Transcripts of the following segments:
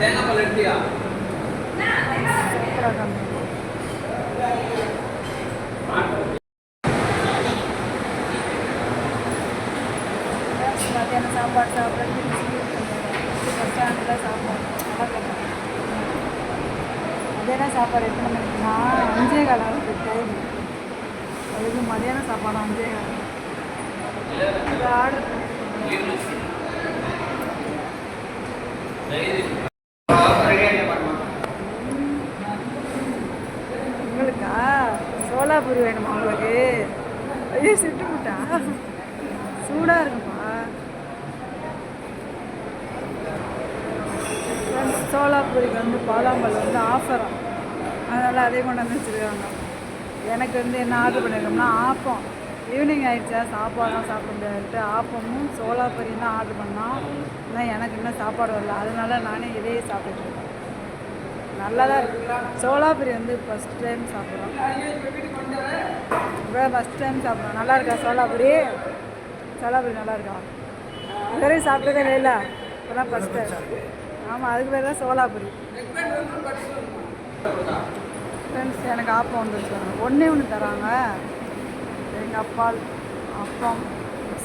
மத்தியானம் சாப்பாடு சாப்பிட்றது பஸ் ஸ்டாண்டில் சாப்பாடு மத்தியானம் சாப்பாடு எத்தனை மணிக்குன்னா 5:15 ஆகுது டைம். அதுக்கு மதியானம் சாப்பாடு 5:15 ஆர்டர் உங்களுக்கா சோலாபூரி வேணுமா உங்களுக்கு? ஐயோ சுட்டு முட்டா சூடாக இருக்குப்பா. சோலாபூரிக்கு வந்து பாலாம்பல் வந்து ஆஃபராக, அதனால் அதே கொண்டு வந்து வச்சுருக்காங்க. எனக்கு வந்து என்ன ஆர்டர் பண்ணியிருக்கோம்னா ஆப்பம். ஈவினிங் ஆகிடுச்சா சாப்பாடெலாம் சாப்பிட முடியாதுட்டு ஆப்பமும் சோலாபூரியும் தான் ஆர்டர் பண்ணோம். ஆனால் எனக்கு இன்னும் சாப்பாடு வரல, அதனால நானே இதையே சாப்பிட்டுருக்கேன். நல்லா தான் இருக்குது. சோலாபூரி வந்து ஃபஸ்ட் டைம் சாப்பிட்றோம். இப்போ ஃபஸ்ட் டைம் சாப்பிட்றோம். நல்லா இருக்கா சோலாபூரி? சோலாபூரி நல்லா இருக்கா? இதுவரையும் சாப்பிட்டதே இல்லை, இப்போ தான் ஃபஸ்ட் டைம். ஆமாம், அதுக்கு பேர் தான் சோலாபூரி. ஃப்ரெண்ட்ஸ், எனக்கு ஆப்பம் வந்துருச்சு. ஒன்றே தராங்க. எங்கள் அப்பால் அப்பம்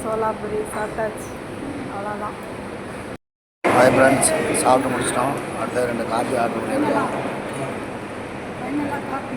சோலாபூரி சாப்பிட்டாச்சு, அவ்வளோதான். ஹாய் ஃப்ரெண்ட்ஸ், சாப்பிட்டு முடிச்சிட்டோம். அடுத்த 2 காஃபி ஆர்டர் பண்ணியிருக்கோம். காஃபி